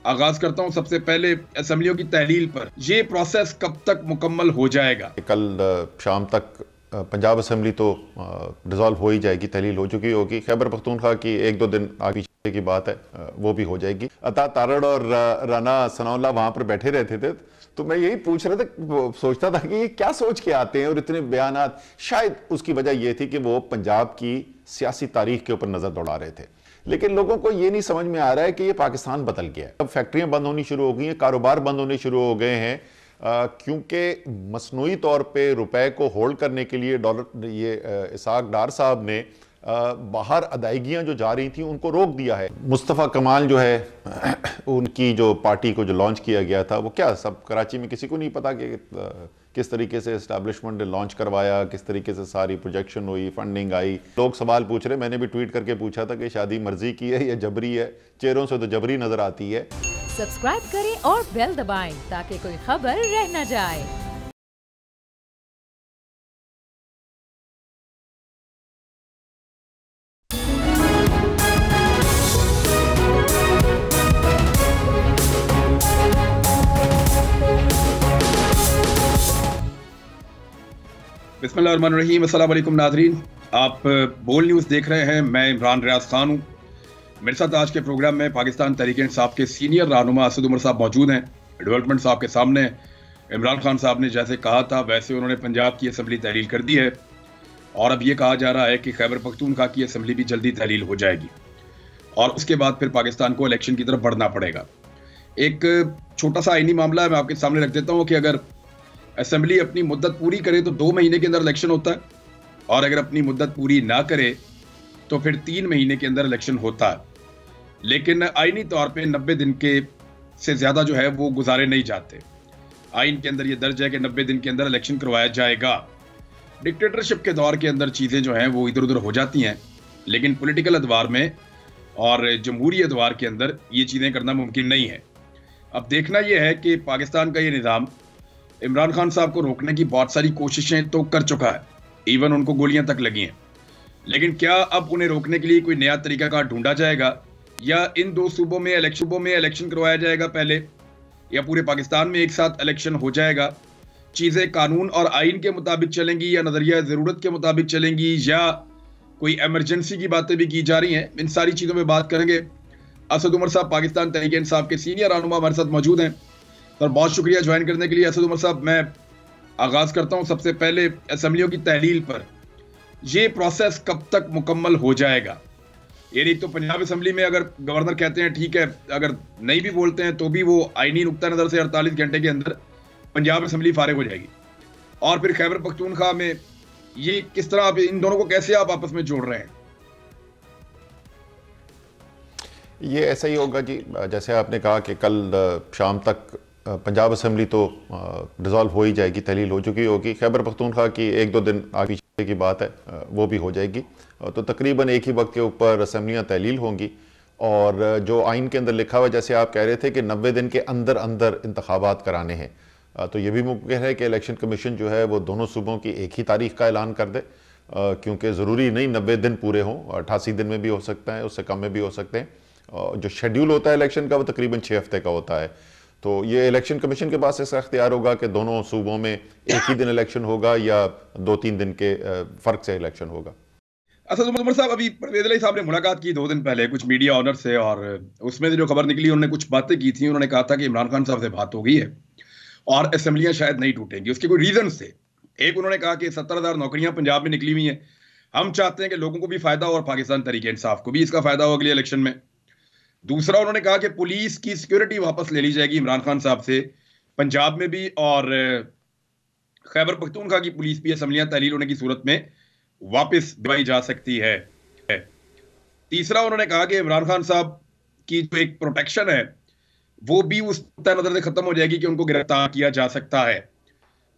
आगाज करता हूं सबसे पहले असेंबलियों की तहलील पर। ये प्रोसेस कब तक मुकम्मल हो जाएगा? कल शाम तक पंजाब असेंबली तो डिज़ोल्व हो ही जाएगी, तहलील हो चुकी होगी। खैबर पख्तूनख्वा की एक दो दिन आगे पीछे की बात है, वो भी हो जाएगी। अता तारड़ और राना सनाउल्लाह वहां पर बैठे रहते थे, तो मैं यही पूछ रहा था, सोचता था कि ये क्या सोच के आते हैं और इतने बयानात। शायद उसकी वजह यह थी कि वो पंजाब की सियासी तारीख के ऊपर नजर दौड़ा रहे थे, लेकिन लोगों को ये नहीं समझ में आ रहा है कि ये पाकिस्तान बदल गया है। अब फैक्ट्रियां बंद होनी शुरू हो गई हैं, कारोबार बंद होने शुरू हो गए हैं, क्योंकि मसनूई तौर पे रुपए को होल्ड करने के लिए डॉलर ये इसाक डार साहब ने बाहर अदायगियां जो जा रही थी उनको रोक दिया है। मुस्तफ़ा कमाल जो है उनकी जो पार्टी को जो लॉन्च किया गया था, वो क्या सब कराची में किसी को नहीं पता कि किस तरीके से एस्टैब्लिशमेंट ने लॉन्च करवाया, किस तरीके से सारी प्रोजेक्शन हुई, फंडिंग आई। लोग सवाल पूछ रहे, मैंने भी ट्वीट करके पूछा था कि शादी मर्जी की है या जबरी है? चेहरों से तो जबरी नजर आती है। सब्सक्राइब करें और बेल दबाएं ताकि कोई खबर रह न जाए। बिस्मिल्लाहिर्रहमानिर्रहीम। अस्सलाम वालेकुम नाज़रीन, आप बोल न्यूज़ देख रहे हैं। मैं इमरान रियाज खान हूँ। मेरे साथ आज के प्रोग्राम में पाकिस्तान तहरीक-ए-इंसाफ के सीनियर रहनुमा असद उमर साहब मौजूद हैं। डेवलपमेंट साहब के सामने इमरान खान साहब ने जैसे कहा था वैसे उन्होंने पंजाब की असम्बली तहलील कर दी है और अब ये कहा जा रहा है कि खैबर पख्तूनख्वा की असम्बली भी जल्दी तहलील हो जाएगी और उसके बाद फिर पाकिस्तान को इलेक्शन की तरफ बढ़ना पड़ेगा। एक छोटा सा आईनी मामला है, मैं आपके सामने रख देता हूँ कि अगर असेंबली अपनी मुद्दत पूरी करे तो 2 महीने के अंदर इलेक्शन होता है और अगर अपनी मुद्दत पूरी ना करे तो फिर 3 महीने के अंदर इलेक्शन होता है। लेकिन आईनी तौर पे 90 दिन के से ज़्यादा जो है वो गुजारे नहीं जाते। आइन के अंदर ये दर्ज है कि 90 दिन के अंदर इलेक्शन करवाया जाएगा। डिक्टेटरशिप के दौर के अंदर चीज़ें जो हैं वो इधर उधर हो जाती हैं, लेकिन पॉलिटिकल अदवार में और जमहूरी अदवार के अंदर ये चीज़ें करना मुमकिन नहीं है। अब देखना यह है कि पाकिस्तान का ये निज़ाम इमरान खान साहब को रोकने की बहुत सारी कोशिशें तो कर चुका है, इवन उनको गोलियां तक लगी हैं, लेकिन क्या अब उन्हें रोकने के लिए कोई नया तरीका कार ढूंढा जाएगा या इन 2 सूबों में इलेक्शन करवाया जाएगा पहले, या पूरे पाकिस्तान में एक साथ इलेक्शन हो जाएगा? चीज़ें कानून और आइन के मुताबिक चलेंगी या नज़रिया ज़रूरत के मुताबिक चलेंगी या कोई एमरजेंसी की बातें भी की जा रही हैं? इन सारी चीज़ों में बात करेंगे। असद उमर साहब पाकिस्तान तहरीक-ए-इंसाफ के सीनियर रहनुमा हमारे साथ मौजूद हैं। सर बहुत शुक्रिया ज्वाइन करने के लिए। असद उमर साहब, मैं आगाज़ करता हूं सबसे पहले असेंबलियों की तहलील पर। ये प्रोसेस कब तक मुकम्मल हो जाएगा? यानी तो पंजाब असेंबली में अगर गवर्नर कहते हैं ठीक है, अगर नहीं भी बोलते हैं तो भी वो आईनी नुक्ता नज़र से 48 घंटे के अंदर पंजाब असेंबली फारिग हो जाएगी, और फिर खैबर पख्तूनख्वा में ये किस तरह आप इन दोनों को कैसे आप आपस में जोड़ रहे हैं? ये ऐसा ही होगा जी, जैसे आपने कहा कि कल शाम तक पंजाब असेंबली तो डिज़ोल्व हो ही जाएगी, तहलील हो चुकी होगी। खैबर पख्तूनख्वा की एक दो दिन आगे पीछे की बात है, वो भी हो जाएगी। तो तकरीबन एक ही वक्त के ऊपर असेंबलियाँ तहलील होंगी और जो आइन के अंदर लिखा हुआ, जैसे आप कह रहे थे कि 90 दिन के अंदर अंदर इंतखाबात कराने हैं, तो ये भी मुमकिन है कि इलेक्शन कमीशन जो है वो दोनों सूबों की एक ही तारीख का ऐलान कर दे, क्योंकि ज़रूरी नहीं 90 दिन पूरे हों, 88 दिन में भी हो सकता है, उससे कम में भी हो सकते हैं। जो शेड्यूल होता है इलेक्शन का वो तकरीबन 6 हफ्ते का होता है। तो ये इलेक्शन कमीशन के पास इसका इख्तियार होगा कि दोनों सूबों में एक ही दिन इलेक्शन होगा या 2-3 दिन के फ़र्क से इलेक्शन होगा। असद उमर साहब, अभी परवेज़ इलाही साहब ने मुलाकात की 2 दिन पहले कुछ मीडिया ऑनर से और उसमें से जो खबर निकली उन्होंने कुछ बातें की थी। उन्होंने कहा था कि इमरान खान साहब से बात हो गई है और असेंबलियां शायद नहीं टूटेंगी। उसके कोई रीजन थे। एक, उन्होंने कहा कि 70,000 नौकरियां पंजाब में निकली हुई हैं, हम चाहते हैं कि लोगों को भी फायदा हो और पाकिस्तान तहरीक-ए-इंसाफ को भी इसका फायदा हो अगले इलेक्शन में। दूसरा, उन्होंने कहा कि पुलिस की सिक्योरिटी वापस ले ली जाएगी इमरान खान साहब से पंजाब में भी, और खैबर पख्तूनख्वा की पुलिस भी असेंबलियां तहलील होने की सूरत में वापस दिलाई जा सकती है। तीसरा, उन्होंने कहा कि इमरान खान साहब की जो एक प्रोटेक्शन है वो भी उस नजर से खत्म हो जाएगी कि उनको गिरफ्तार किया जा सकता है।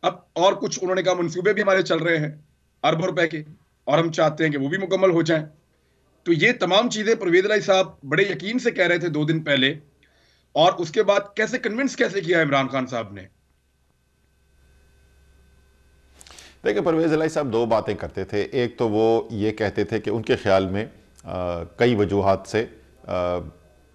अब और कुछ उन्होंने कहा मंसूबे भी हमारे चल रहे हैं अरबों रुपए के, और हम चाहते हैं कि वो भी मुकम्मल हो जाएं। तो ये तमाम चीजें परवेज़ इलाही साहब बड़े यकीन से कह रहे थे 2 दिन पहले, और उसके बाद कैसे कन्विंस कैसे किया इमरान खान साहब ने? देखिए, परवेज़ इलाही साहब 2 बातें करते थे। एक तो वो ये कहते थे कि उनके ख्याल में कई वजूहात से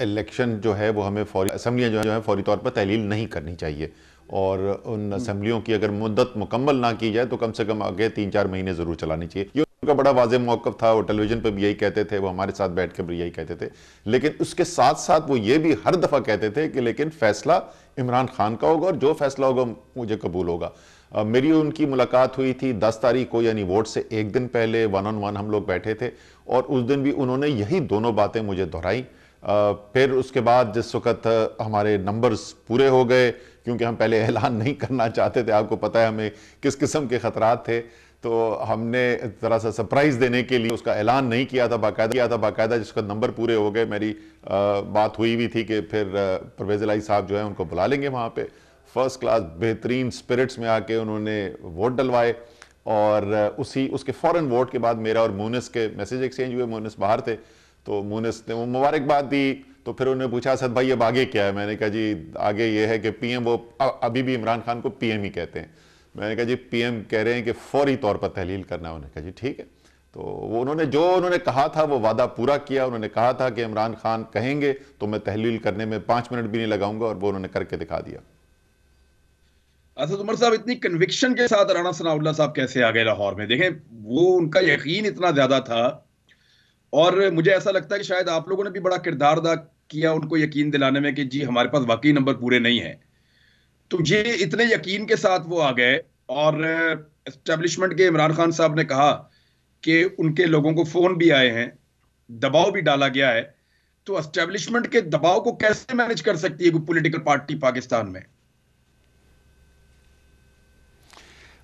इलेक्शन जो है वो हमें फौरी, असम्बलियाँ जो है फौरी तौर पर तहलील नहीं करनी चाहिए, और उन असम्बलियों की अगर मुद्दत मुकम्मल ना की जाए तो कम से कम आगे 3-4 महीने जरूर चलानी चाहिए। ये उनका बड़ा वाज़ेह मौक़िफ़ था, वो टेलीविजन पर भी यही कहते थे, वो हमारे साथ बैठ कर भी यही कहते थे। लेकिन उसके साथ साथ वो ये भी हर दफ़ा कहते थे कि लेकिन फैसला इमरान खान का होगा और जो फैसला होगा मुझे कबूल होगा। मेरी उनकी मुलाकात हुई थी 10 तारीख को, यानी वोट से एक दिन पहले 1-on-1 हम लोग बैठे थे, और उस दिन भी उन्होंने यही दोनों बातें मुझे दोहराई। फिर उसके बाद जिस वक्त हमारे नंबर्स पूरे हो गए, क्योंकि हम पहले ऐलान नहीं करना चाहते थे, आपको पता है हमें किस किस्म के खतरात थे, तो हमने ज़रा सा सरप्राइज़ देने के लिए उसका ऐलान नहीं किया था बाकायदा जिसका नंबर पूरे हो गए। मेरी बात हुई भी थी कि फिर परवेज़ इलाही साहब जो है उनको बुला लेंगे वहाँ पे। फर्स्ट क्लास बेहतरीन स्पिरिट्स में आके उन्होंने वोट डलवाए, और उसके फ़ौरन वोट के बाद मेरा और मूनिस के मैसेज एक्सचेंज हुए। मूनिस बाहर थे तो मूनिस ने वो मुबारकबाद दी, तो फिर उन्होंने पूछा असद भाई अब आगे क्या है। मैंने कहा जी आगे ये है कि पीएम, वो अभी भी इमरान खान को पीएम ही कहते हैं। मैंने कहा जी पीएम कह रहे हैं कि फौरी तौर पर तहलील करना है। उन्होंने कहा जी ठीक है। तो वो उन्होंने कहा था वो वादा पूरा किया। उन्होंने कहा था कि इमरान खान कहेंगे तो मैं तहलील करने में 5 मिनट भी नहीं लगाऊंगा, और वो उन्होंने करके दिखा दिया। असद उमर साहब, इतनी कन्विक्शन के साथ राणा सनाउल्लाह साहब कैसे आ गए लाहौर में? देखें, वो उनका यकीन इतना ज्यादा था, और मुझे ऐसा लगता है कि शायद आप लोगों ने भी बड़ा किरदार अदा किया उनको यकीन दिलाने में कि जी हमारे पास वाकई नंबर पूरे नहीं है। तो ये इतने यकीन के साथ वो आ गए, और एस्टेब्लिशमेंट के इमरान खान साहब ने कहा कि उनके लोगों को फोन भी आए हैं, दबाव भी डाला गया है। तो एस्टेब्लिशमेंट के दबाव को कैसे मैनेज कर सकती है कोई पॉलिटिकल पार्टी पाकिस्तान में?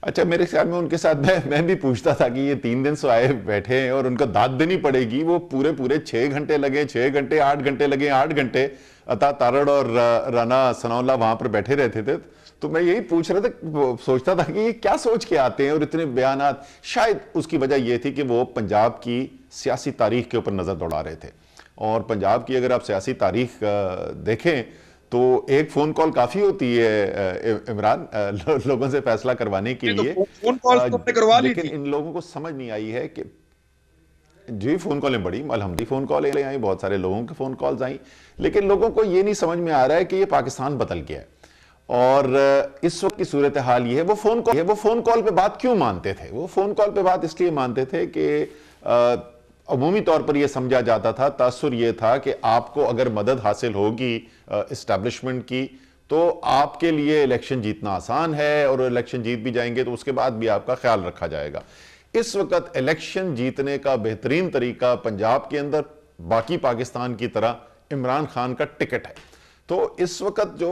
अच्छा, मेरे ख्याल में उनके साथ मैं भी पूछता था कि ये 3 दिन से आए बैठे हैं और उनको दाद देनी पड़ेगी। वो पूरे 6 घंटे लगे, 6 घंटे, 8 घंटे लगे, 8 घंटे अता तारड़ और राना सनाउल्लाह वहां पर बैठे रहते थे। तो मैं यही पूछ रहा था, सोचता था कि ये क्या सोच के आते हैं और इतने बयानात। शायद उसकी वजह यह थी कि वो पंजाब की सियासी तारीख के ऊपर नजर दौड़ा रहे थे, और पंजाब की अगर आप सियासी तारीख देखें तो एक फोन कॉल काफी होती है इमरान, लोगों से फैसला करवाने के लिए। फोन कॉल तो करवा ली लेकिन थी। इन लोगों को समझ नहीं आई है कि जी फोन कॉलें बड़ी अलहमदी फोन कॉलें आई, बहुत सारे लोगों के फोन कॉल्स आई, लेकिन लोगों को ये नहीं समझ में आ रहा है कि ये पाकिस्तान बदल गया है। और इस वक्त की सूरत हाल ये है, वो फोन कॉल पे बात क्यों मानते थे? वो फोन कॉल पे बात इसलिए मानते थे कि अमूमी तौर पर यह समझा जाता था, तासुर यह था कि आपको अगर मदद हासिल होगी इस्टेब्लिशमेंट की तो आपके लिए इलेक्शन जीतना आसान है, और इलेक्शन जीत भी जाएंगे तो उसके बाद भी आपका ख्याल रखा जाएगा। इस वक्त इलेक्शन जीतने का बेहतरीन तरीका पंजाब के अंदर बाकी पाकिस्तान की तरह इमरान खान का टिकट है। तो इस वक्त जो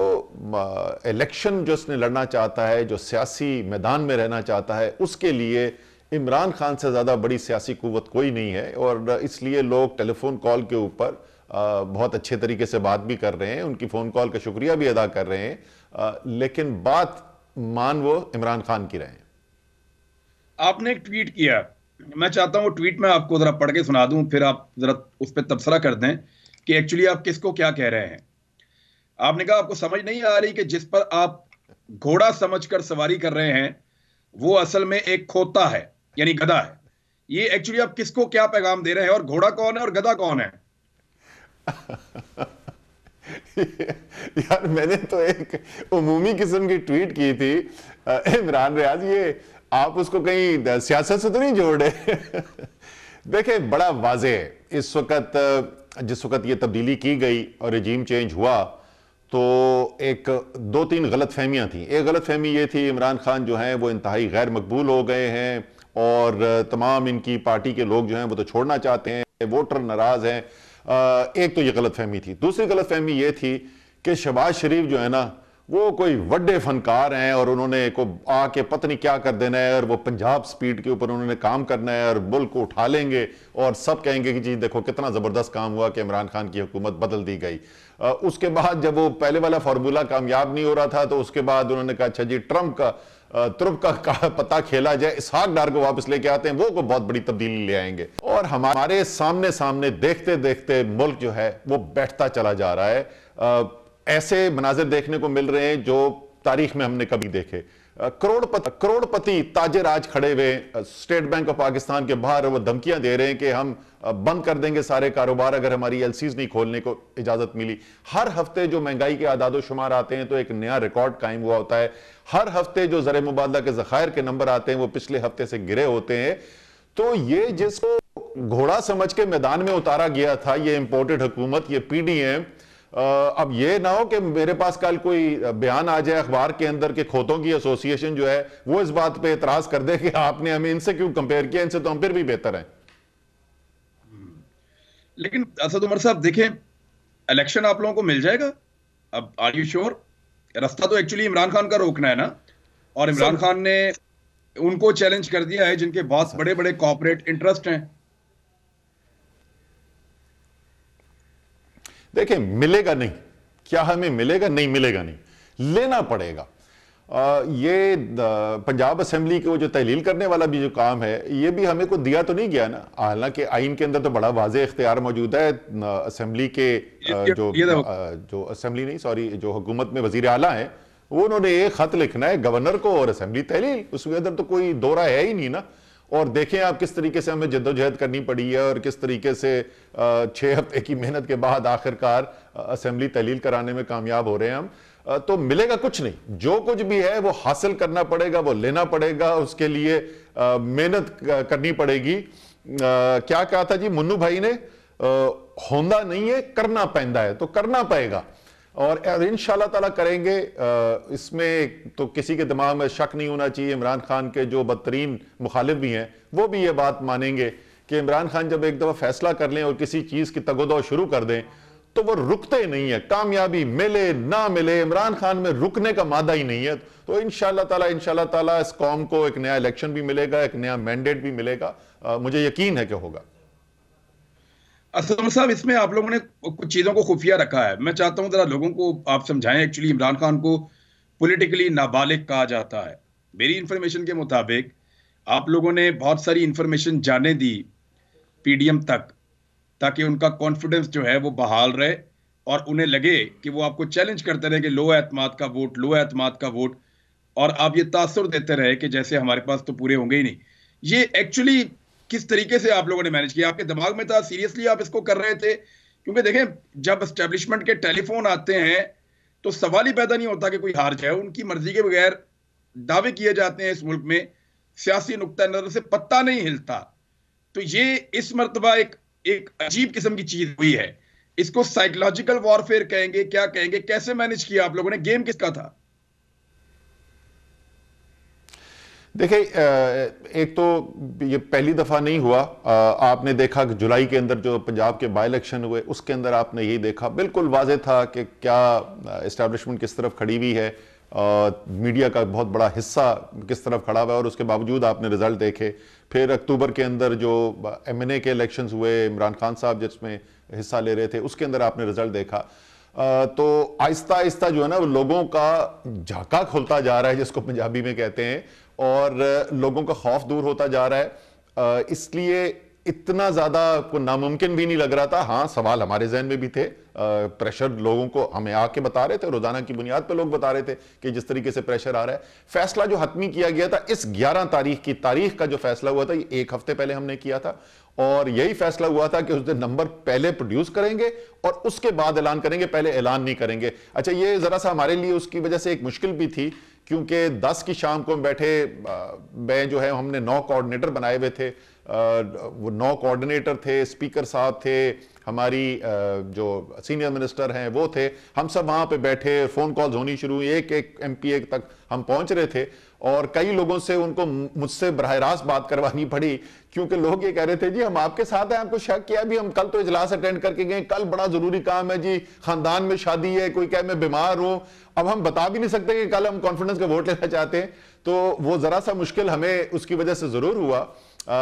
इलेक्शन जो इसने लड़ना चाहता है, जो सियासी मैदान में रहना चाहता है, उसके लिए इमरान खान से ज़्यादा बड़ी सियासी कुव्वत कोई नहीं है। और इसलिए लोग टेलीफोन कॉल के ऊपर बहुत अच्छे तरीके से बात भी कर रहे हैं, उनकी फ़ोन कॉल का शुक्रिया भी अदा कर रहे हैं, लेकिन बात मान वो इमरान खान की रहे। आपने एक ट्वीट किया, मैं चाहता हूं वो ट्वीट मैं आपको जरा पढ़ के सुना दूं, फिर आप जरा उस पर तबसरा कर दें कि एक्चुअली आप किसको क्या कह रहे हैं। आपने कहा आपको समझ नहीं आ रही कि जिस पर आप घोड़ा समझकर सवारी कर रहे हैं वो असल में एक खोता है, यानी गधा है। ये एक्चुअली आप किसको क्या पैगाम दे रहे हैं, और घोड़ा कौन है और गधा कौन है? यार मैंने तो एक उमूमी किस्म की ट्वीट की थी। इमरान रियाज, ये आप उसको कहीं सियासत से तो नहीं जोड़ रहे? देखें, बड़ा वाज़ेह है इस वक्त, जिस वक्त ये तब्दीली की गई और रजीम चेंज हुआ तो एक 2-3 गलत फहमियाँ थी। एक गलत फहमी ये थी इमरान खान जो हैं वो इंतहाई गैर मकबूल हो गए हैं, और तमाम इनकी पार्टी के लोग जो हैं वो तो छोड़ना चाहते हैं, वोटर नाराज हैं। एक तो ये गलत फहमी थी। दूसरी गलत फहमी ये थी कि शहबाज शरीफ जो है ना वो कोई बड़े फनकार हैं और उन्होंने को आके पता नहीं क्या कर देना है, और वो पंजाब स्पीड के ऊपर उन्होंने काम करना है और मुल्क को उठा लेंगे और सब कहेंगे कि जी देखो कितना ज़बरदस्त काम हुआ कि इमरान खान की हुकूमत बदल दी गई। उसके बाद जब वो पहले वाला फार्मूला कामयाब नहीं हो रहा था तो उसके बाद उन्होंने कहा अच्छा जी ट्रंप का पता खेला जाए, इसहाक डार को वापस लेके आते हैं, वो को बहुत बड़ी तब्दीली ले आएंगे। और हमारे सामने देखते देखते मुल्क जो है वो बैठता चला जा रहा है। ऐसे मनाजिर देखने को मिल रहे हैं जो तारीख में हमने कभी देखे। करोड़पति ताजिर आज खड़े हुए स्टेट बैंक ऑफ पाकिस्तान के बाहर, वो धमकियां दे रहे हैं कि हम बंद कर देंगे सारे कारोबार अगर हमारी एलसीज नहीं खोलने को इजाजत मिली। हर हफ्ते जो महंगाई के आदादो शुमार आते हैं तो एक नया रिकॉर्ड कायम हुआ होता है। हर हफ्ते जो ज़र मुबादला के ज़खायर के नंबर आते हैं वो पिछले हफ्ते से गिरे होते हैं। तो ये जिसको घोड़ा समझ के मैदान में उतारा गया था, ये इंपोर्टेड हुकूमत, ये पीडीएम, अब ये ना हो कि मेरे पास कल कोई बयान आ जाए अखबार के अंदर के खोतों की एसोसिएशन जो है वो इस बात पे एतराज कर दे कि आपने हमें इनसे क्यों कंपेयर किया, इनसे तो हम फिर भी बेहतर हैं। लेकिन असद उमर साहब देखें, इलेक्शन आप लोगों को मिल जाएगा। अब आर यू श्योर? रास्ता तो एक्चुअली इमरान खान का रोकना है ना, और इमरान खान ने उनको चैलेंज कर दिया है जिनके बहुत बड़े बड़े कॉर्पोरेट इंटरेस्ट हैं। देखिए, मिलेगा नहीं, क्या हमें मिलेगा? नहीं मिलेगा, नहीं लेना पड़ेगा। ये पंजाब असेंबली को जो तहलील करने वाला भी जो काम है, ये भी हमें को दिया तो नहीं गया ना। हालांकि आइन के अंदर तो बड़ा वाज़ेह इख्तियार मौजूद है असेंबली के, जो असेंबली नहीं सॉरी जो हुकूमत में वजीर आला है, वो उन्होंने एक खत लिखना है गवर्नर को और असेंबली तहलील, उसके अंदर तो कोई दौरा है ही नहीं ना। और देखें आप किस तरीके से हमें जद्दोजहद करनी पड़ी है और किस तरीके से 6 हफ्ते की मेहनत के बाद आखिरकार असेंबली तहलील कराने में कामयाब हो रहे हैं हम। तो मिलेगा कुछ नहीं, जो कुछ भी है वो हासिल करना पड़ेगा, वो लेना पड़ेगा, उसके लिए मेहनत करनी पड़ेगी। क्या कहा था जी मुन्नू भाई ने, होंदा नहीं है करना पैंदा है, तो करना पड़ेगा और इंशाल्लाह ताला करेंगे। इसमें तो किसी के दिमाग में शक नहीं होना चाहिए। इमरान खान के जो बदतरीन मुखालिफ भी हैं वो भी ये बात मानेंगे कि इमरान खान जब एक दफ़ा फैसला कर लें और किसी चीज़ की तगोदो शुरू कर दें तो वो रुकते ही नहीं है। कामयाबी मिले ना मिले, इमरान खान में रुकने का मादा ही नहीं है। तो इंशाल्लाह ताला इस कौम को एक नया इलेक्शन भी मिलेगा, एक नया मैंडेट भी मिलेगा, मुझे यकीन है कि होगा। असद साहब, इसमें आप लोगों ने कुछ चीजों को खुफिया रखा है, मैं चाहता हूं जरा लोगों को आप समझाएं। एक्चुअली इमरान खान को पॉलिटिकली नाबालिग कहा जाता है। मेरी इंफॉर्मेशन के मुताबिक आप लोगों ने बहुत सारी इंफॉर्मेशन जाने दी पीडीएम तक, ताकि उनका कॉन्फिडेंस जो है वो बहाल रहे और उन्हें लगे कि वो आपको चैलेंज करते रहे कि लो एतमाद का वोट, लो एतमाद का वोट, और आप ये तासुर देते रहे कि जैसे हमारे पास तो पूरे होंगे ही नहीं। ये एक्चुअली किस तरीके से आप लोगों ने मैनेज किया? आपके दिमाग में था, सीरियसली आप इसको कर रहे थे? क्योंकि देखें, जब एस्टेब्लिशमेंट के टेलीफोन आते हैं तो सवाल ही पैदा नहीं होता कि कोई हार जाए। उनकी मर्जी के बगैर दावे किए जाते हैं इस मुल्क में, सियासी नुक्ता नजर से पत्ता नहीं हिलता। तो ये इस मर्तबा एक अजीब किस्म की चीज हुई है। इसको साइकोलॉजिकल वॉरफेयर कहेंगे, क्या कहेंगे? कैसे मैनेज किया आप लोगों ने? गेम किसका था? देखिए, एक तो ये पहली दफा नहीं हुआ। आपने देखा कि जुलाई के अंदर जो पंजाब के बाई इलेक्शन हुए उसके अंदर आपने यही देखा, बिल्कुल वाज़ेह था कि क्या एस्टैब्लिशमेंट किस तरफ खड़ी हुई है, मीडिया का बहुत बड़ा हिस्सा किस तरफ खड़ा हुआ है, और उसके बावजूद आपने रिजल्ट देखे। फिर अक्टूबर के अंदर जो एमएनए के इलेक्शंस हुए, इमरान खान साहब जिसमें हिस्सा ले रहे थे, उसके अंदर आपने रिजल्ट देखा। तो आहिस्ता आहिस्ता जो है ना, वो लोगों का झाका खुलता जा रहा है, जिसको पंजाबी में कहते हैं, और लोगों का खौफ दूर होता जा रहा है। इसलिए इतना ज्यादा को नामुमकिन भी नहीं लग रहा था। हाँ, सवाल हमारे जहन में भी थे, प्रेशर लोगों को हमें आके बता रहे थे, रोजाना की बुनियाद पर लोग बता रहे थे कि जिस तरीके से प्रेशर आ रहा है। फैसला जो हतमी किया गया था, इस 11 तारीख की तारीख का जो फैसला हुआ था, ये 1 हफ्ते पहले हमने किया था, और यही फैसला हुआ था कि उस दिन नंबर पहले प्रोड्यूस करेंगे और उसके बाद ऐलान करेंगे, पहले ऐलान नहीं करेंगे। अच्छा, ये जरा सा हमारे लिए उसकी वजह से एक मुश्किल भी थी, क्योंकि 10 की शाम को बैठे मैं जो है, हमने 9 कोऑर्डिनेटर बनाए हुए थे। वो 9 कोऑर्डिनेटर थे, स्पीकर साहब थे, हमारी जो सीनियर मिनिस्टर हैं वो थे, हम सब वहाँ पे बैठे, फ़ोन कॉल्स होनी शुरू हुई, एक एमपीए तक हम पहुँच रहे थे, और कई लोगों से उनको मुझसे बराह रास्त बात करवानी पड़ी, क्योंकि लोग ये कह रहे थे जी हम आपके साथ हैं, आपको शक किया भी, हम कल तो इजलास अटेंड करके गए, कल बड़ा ज़रूरी काम है जी, ख़ानदान में शादी है, कोई कहे मैं बीमार हूँ, अब हम बता भी नहीं सकते कि कल हम कॉन्फिडेंस का वोट लेना चाहते हैं। तो वो ज़रा सा मुश्किल हमें उसकी वजह से ज़रूर हुआ,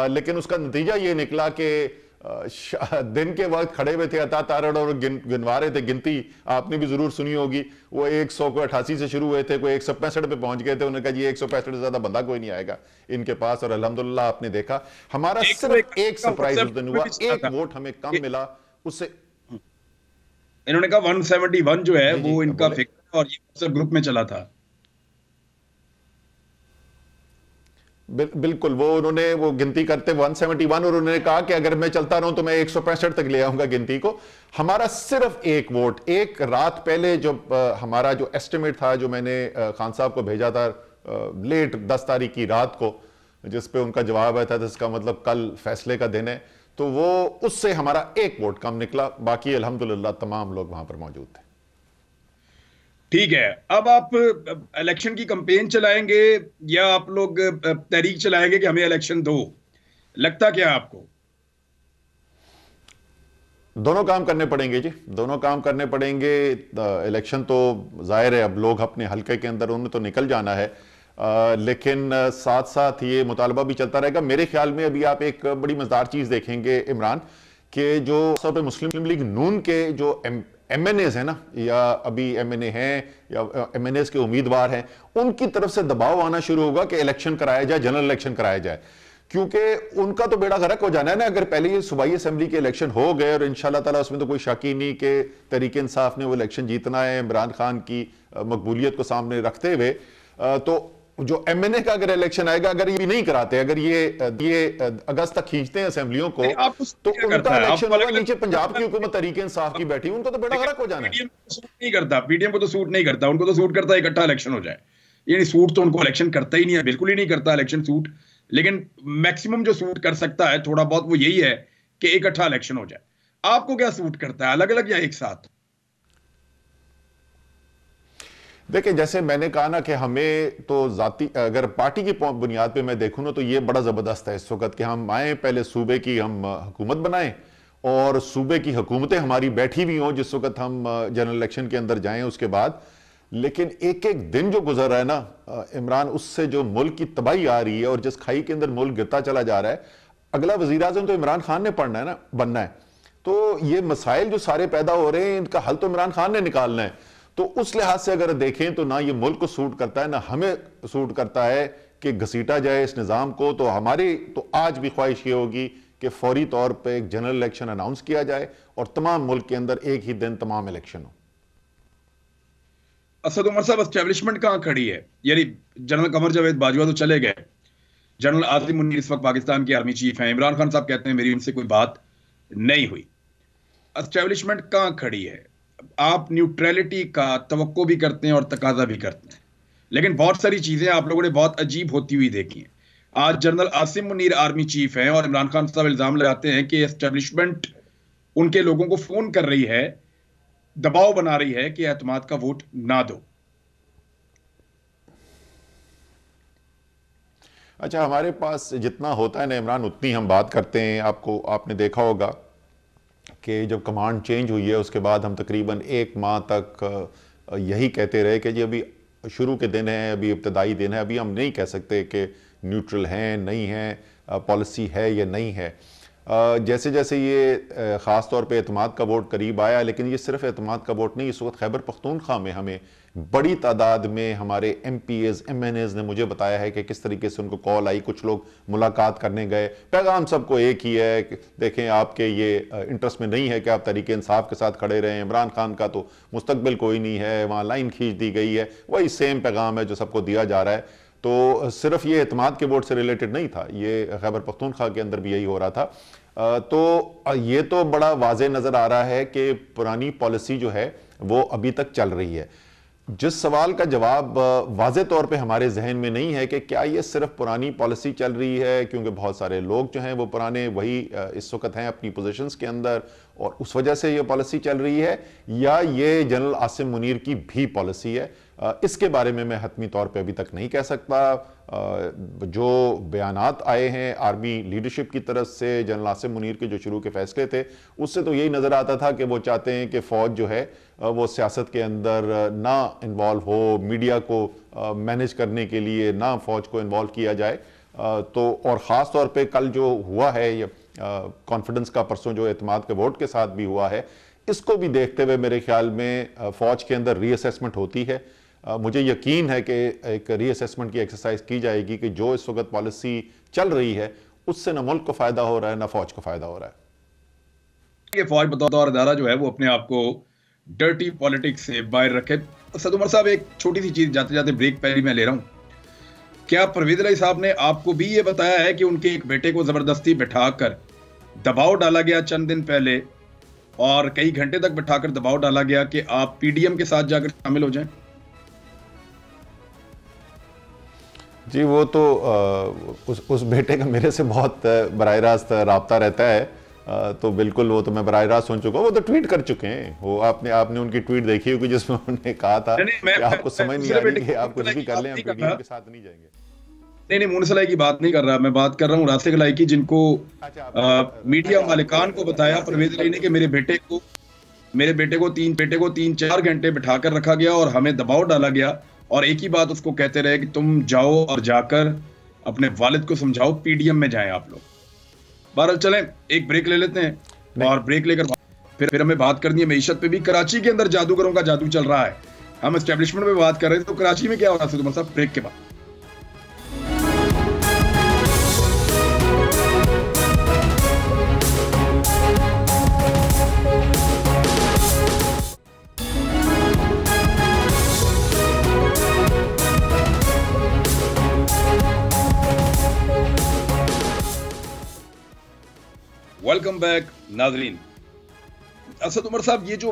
लेकिन उसका नतीजा ये निकला कि दिन के वक्त खड़े हुए थे अता तारड़ और गिनवा रहे थे, गिनती आपने भी जरूर सुनी होगी, वो 100 को 88 से शुरू हुए थे, कोई 165 पे पहुंच गए थे। उन्होंने कहा जी 165 से ज्यादा बंदा कोई नहीं आएगा इनके पास, और अल्हम्दुलिल्लाह आपने देखा हमारा सिर्फ एक सरप्राइज उस दिन हुआ, एक वोट हमें कम मिला उससे। इन्होंने कहा 171 जो है वो इनका फिक्र, और ये ग्रुप में चला था। बिल्कुल, वो उन्होंने वो गिनती करते 171 और उन्होंने कहा कि अगर मैं चलता रहूं तो मैं 165 तक ले आऊंगा गिनती को। हमारा सिर्फ एक वोट, एक रात पहले जो हमारा जो एस्टिमेट था, जो मैंने खान साहब को भेजा था लेट 10 तारीख की रात को, जिस पे उनका जवाब आया था, जिसका मतलब कल फैसले का दिन है, तो वो उससे हमारा एक वोट कम निकला। बाकी अल्हम्दुलिल्लाह तमाम लोग वहां पर मौजूद थे। ठीक है, अब आप इलेक्शन की कैंपेन चलाएंगे या आप लोग तहरीक चलाएंगे कि हमें इलेक्शन दो? लगता क्या है आपको? दोनों काम करने पड़ेंगे जी, दोनों काम करने पड़ेंगे। इलेक्शन तो जाहिर है अब लोग अपने हल्के के अंदर उन्हें तो निकल जाना है, लेकिन साथ साथ ये मुतालबा भी चलता रहेगा। मेरे ख्याल में अभी आप एक बड़ी मजेदार चीज देखेंगे इमरान, कि जो सब मुस्लिम लीग नून के जो एमएनएज है ना, या अभी एमएनए हैं या एमएनएज के उम्मीदवार हैं, उनकी तरफ से दबाव आना शुरू होगा कि इलेक्शन कराया जाए, जनरल इलेक्शन कराया जाए, क्योंकि उनका तो बेड़ा गर्क हो जाना है ना। अगर पहले ये सूबाई असेंबली के इलेक्शन हो गए और इंशाल्लाह ताला उसमें तो कोई शक ही नहीं कि तहरीक इंसाफ ने वो इलेक्शन जीतना है इमरान खान की मकबूलियत को सामने रखते हुए, तो जो एमएनए का अगर इलेक्शन आएगा, अगर ये नहीं कराते, अगर ये अगस्त तक खींचते हैं असेंबलियों को, तो उनका इलेक्शन होगा। नीचे पंजाब की हुकूमत तहरीक इंसाफ की बैठी, उनको तो बेड़ा गर्क हो जाना है। नहीं करता, पीडीएम को तो सूट नहीं करता, उनको तो सूट करता है इकट्ठा इलेक्शन हो जाए। यानी सूट तो उनको इलेक्शन करता ही नहीं है, बिल्कुल ही नहीं करता इलेक्शन सूट। लेकिन मैक्सिमम जो सूट कर सकता है थोड़ा बहुत वो यही है कि इकट्ठा इलेक्शन हो जाए। आपको क्या सूट करता है, अलग अलग या एक साथ? देखिए, जैसे मैंने कहा ना कि हमें तो जाती, अगर पार्टी की बुनियाद पे मैं देखूं ना, तो ये बड़ा जबरदस्त है इस वक्त कि हम आए, पहले सूबे की हम हुकूमत बनाएं और सूबे की हुकूमतें हमारी बैठी हुई हों जिस वक्त हम जनरल इलेक्शन के अंदर जाएं उसके बाद। लेकिन एक एक दिन जो गुजर रहा है ना इमरान, उससे जो मुल्क की तबाही आ रही है और जिस खाई के अंदर मुल्क गिरता चला जा रहा है, अगला वजीर आजम तो इमरान खान ने पढ़ना है ना, बनना है। तो ये मसाइल जो सारे पैदा हो रहे हैं, इनका हल तो इमरान खान ने निकालना है। तो उस लिहाज से अगर देखें तो ना ये मुल्क को सूट करता है, ना हमें सूट करता है कि घसीटा जाए इस निज़ाम को। तो हमारी तो आज भी ख्वाहिश ये होगी कि फौरी तौर पर एक जनरल इलेक्शन अनाउंस किया जाए और तमाम मुल्क के अंदर एक ही दिन तमाम इलेक्शन हो। असद उमर साहब, एस्टेब्लिशमेंट कहां खड़ी है? यानी जनरल कमर जावेद बाजवा तो चले गए, जनरल आसिम मुनीर इस वक्त पाकिस्तान के आर्मी चीफ हैं, इमरान खान साहब कहते हैं मेरी उनसे कोई बात नहीं हुई। एस्टेब्लिशमेंट कहां खड़ी है? आप न्यूट्रलिटी का तवक्को भी करते हैं और तकाजा भी करते हैं, लेकिन बहुत सारी चीजें आप लोगों ने बहुत अजीब होती हुई देखी हैं। आज general Asim Munir army chief हैं और इमरान खान साहब इल्जाम लगाते हैं कि एस्टेब्लिशमेंट उनके लोगों को फोन कर रही है, दबाव बना रही है कि एतमाद का वोट ना दो। अच्छा, हमारे पास जितना होता है ना इमरान, उतनी हम बात करते हैं। आपने देखा होगा कि जब कमांड चेंज हुई है उसके बाद हम तकरीबन 1 माह तक यही कहते रहे कि जी अभी शुरू के दिन है, अभी इब्तदाई दिन है, अभी हम नहीं कह सकते कि न्यूट्रल हैं नहीं हैं, पॉलिसी है या नहीं है। जैसे जैसे ये ख़ास तौर पे एतमाद का वोट करीब आया, लेकिन ये सिर्फ एतमाद का वोट नहीं, इस वक्त खैबर पख्तूनख्वा में हमें बड़ी तादाद में हमारे MPs MNAs ने मुझे बताया है कि किस तरीके से उनको कॉल आई, कुछ लोग मुलाकात करने गए। पैगाम सबको एक ही है कि देखें, आपके ये इंटरेस्ट में नहीं है कि आप तहरीक इंसाफ के साथ खड़े रहें, इमरान खान का तो मुस्तकबिल कोई नहीं है, वहाँ लाइन खींच दी गई है। वही सेम पैगाम है जो सबको दिया जा रहा है। तो सिर्फ ये एतमाद के वोट से रिलेटेड नहीं था, ये खैबर पख्तूनख्वा के अंदर भी यही हो रहा था। तो ये तो बड़ा वाज़े नज़र आ रहा है कि पुरानी पॉलिसी जो है वो अभी तक चल रही है। जिस सवाल का जवाब वाज़े तौर पे हमारे जहन में नहीं है कि क्या ये सिर्फ पुरानी पॉलिसी चल रही है, क्योंकि बहुत सारे लोग जो हैं वो पुराने वही इस वक्त हैं अपनी पोजीशंस के अंदर और उस वजह से ये पॉलिसी चल रही है, या ये जनरल आसिम मुनीर की भी पॉलिसी है। इसके बारे में मैं हतमी तौर पे अभी तक नहीं कह सकता। जो बयानात आए हैं आर्मी लीडरशिप की तरफ से जनरल आसिम मुनीर के जो शुरू के फैसले थे, उससे तो यही नज़र आता था कि वो चाहते हैं कि फ़ौज जो है वो सियासत के अंदर ना इन्वॉल्व हो, मीडिया को मैनेज करने के लिए ना फ़ौज को इन्वॉल्व किया जाए। तो और ख़ास तौर पे कल जो हुआ है ये कॉन्फिडेंस का परसों जो एतमाद के वोट के साथ भी हुआ है, इसको भी देखते हुए मेरे ख्याल में फ़ौज के अंदर रीअसेसमेंट होती है। मुझे यकीन है कि एक रीअसेसमेंट की एक्सरसाइज की जाएगी कि जो इस वक्त पॉलिसी चल रही है उससे ना मुल्क को फ़ायदा हो रहा है ना फ़ौज को फ़ायदा हो रहा है। ये फ़ौज बतौर अदारा जो है वो अपने आप को डर्टी पॉलिटिक्स से बाहर रखे। असद उमर साहब, एक छोटी सी चीज़ जाते जाते ब्रेक पहले मैं ले रहा हूँ। क्या परवेज इलाही साहब ने आपको भी ये बताया है कि उनके एक बेटे को जबरदस्ती बिठाकर दबाव डाला गया चंद दिन पहले, और कई घंटे तक बिठाकर दबाव डाला गया कि आप पीडीएम के साथ जाकर शामिल हो जाएं? जी, वो तो उस बेटे का मेरे से बहुत बराह रास्त राब्ता रहता है, तो बिल्कुल वो तो मैं बराह रास्त सुन चुका हूँ। वो तो ट्वीट कर चुके हैं, वो आपने उनकी ट्वीट देखी होगी जिसमें उन्होंने कहा था कि आपको समझ नहीं आ रही कि आप कुछ भी कर लें, हम पीडीएम के साथ नहीं जाएंगे। नहीं, मूनसलाई की बात नहीं कर रहा, मैं बात कर रहा हूँ राशिक इलाही की, जिनको मीडिया मालिकान को बताया परवेज इलाही ने कि मेरे बेटे को 3-4 घंटे बिठाकर रखा गया और हमें दबाव डाला गया, और एक ही बात उसको कहते रहे कि तुम जाओ और जाकर अपने वालिद को समझाओ पीडीएम में जाएं आप लोग। बहरहाल चलें, एक ब्रेक ले लेते हैं, और ब्रेक लेकर फिर हमें बात करनी है मईशत पे भी। कराची के अंदर जादूगरों का जादू चल रहा है, हम एस्टेब्लिशमेंट पे बात कर रहे थे, तो कराची में क्या हो रहा है साहब, ब्रेक के बाद। वेलकम बैक नाजरीन। असद उमर साहब, ये जो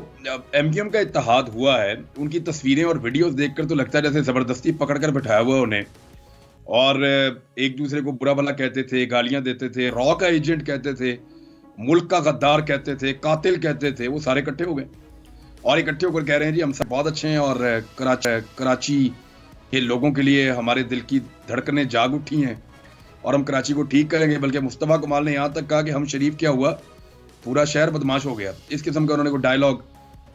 एमक्यूएम का इत्तेहाद हुआ है, उनकी तस्वीरें और वीडियोस देखकर तो लगता है जैसे जबरदस्ती पकड़कर बैठाया हुआ उन्हें, और एक दूसरे को बुरा भला कहते थे, गालियां देते थे, रॉ का एजेंट कहते थे, मुल्क का गद्दार कहते थे, कातिल कहते थे। वो सारे इकट्ठे हो गए और इकट्ठे होकर कह रहे हैं जी हम सब बहुत अच्छे हैं, और कराची के लोगों के लिए हमारे दिल की धड़कनें जाग उठी हैं और हम कराची को ठीक करेंगे। बल्कि मुस्तफा कमाल ने यहाँ तक कहा कि हम शरीफ क्या हुआ, पूरा शहर बदमाश हो गया। इस किस्म का उन्होंने कोई डायलॉग,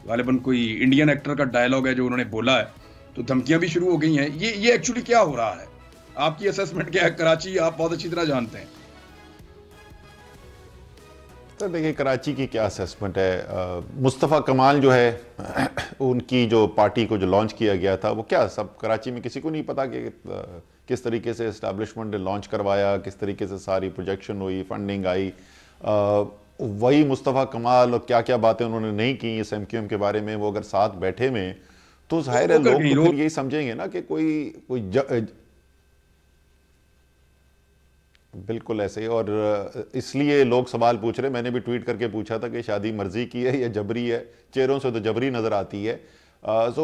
गालिबन कोई इंडियन एक्टर का डायलॉग है जो उन्होंने बोला है, तो धमकियां भी शुरू हो गई हैं। ये एक्चुअली क्या हो रहा है, आपकी असेसमेंट क्या है? कराची आप बहुत अच्छी तरह जानते हैं। तो देखिए, कराची की क्या असेसमेंट है। मुस्तफ़ा कमाल जो है उनकी जो पार्टी को जो लॉन्च किया गया था, वो क्या सब कराची में किसी को नहीं पता कि किस तरीके से इस्टेब्लिशमेंट ने लॉन्च करवाया, किस तरीके से सारी प्रोजेक्शन हुई, फंडिंग आई। वही मुस्तफ़ा कमाल और क्या क्या बातें उन्होंने नहीं की इस एमक्यूएम के बारे में, वो अगर साथ बैठे में, तो जाहिर है लोग तो फिर यही समझेंगे ना कि कोई बिल्कुल ऐसे। और इसलिए लोग सवाल पूछ रहे, मैंने भी ट्वीट करके पूछा था कि शादी मर्जी की है या जबरी है, चेहरों से तो जबरी नजर आती है। सो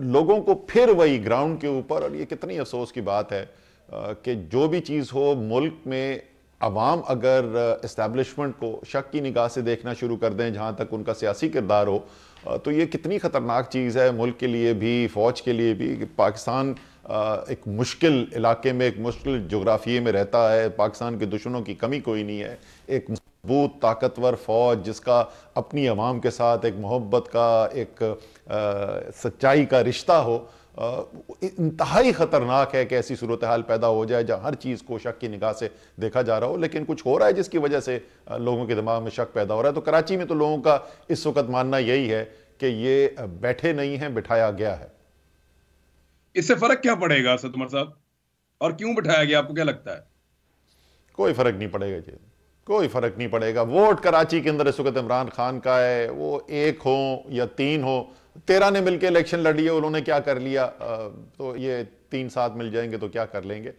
लोगों को फिर वही ग्राउंड के ऊपर, और ये कितनी अफसोस की बात है कि जो भी चीज़ हो, मुल्क में अवाम अगर इस्टेब्लिशमेंट को शक की निगाह से देखना शुरू कर दें जहाँ तक उनका सियासी किरदार हो, तो ये कितनी ख़तरनाक चीज़ है मुल्क के लिए भी, फ़ौज के लिए भी। पाकिस्तान एक मुश्किल इलाके में, एक मुश्किल जोग्राफिए में रहता है। पाकिस्तान के दुश्मनों की कमी कोई नहीं है। एक मजबूत ताकतवर फ़ौज जिसका अपनी अवाम के साथ एक मोहब्बत का, एक सच्चाई का रिश्ता हो, इंतहाई ख़तरनाक है कि ऐसी सूरत हाल पैदा हो जाए जहाँ हर चीज़ को शक की निगाह से देखा जा रहा हो। लेकिन कुछ हो रहा है जिसकी वजह से लोगों के दिमाग में शक पैदा हो रहा है। तो कराची में तो लोगों का इस वक्त मानना यही है कि ये बैठे नहीं हैं, बिठाया गया है। इससे फर्क क्या पड़ेगा असद उमर साहब, और क्यों बिठाया गया, आपको क्या लगता है? कोई फर्क नहीं पड़ेगा जी, कोई फर्क नहीं पड़ेगा। वोट कराची के अंदर इस वक्त इमरान खान का है, वो 1 हो या 3 हो। 13 ने मिलकर इलेक्शन लड़ी है, उन्होंने क्या कर लिया, तो ये 3 साथ मिल जाएंगे तो क्या कर लेंगे।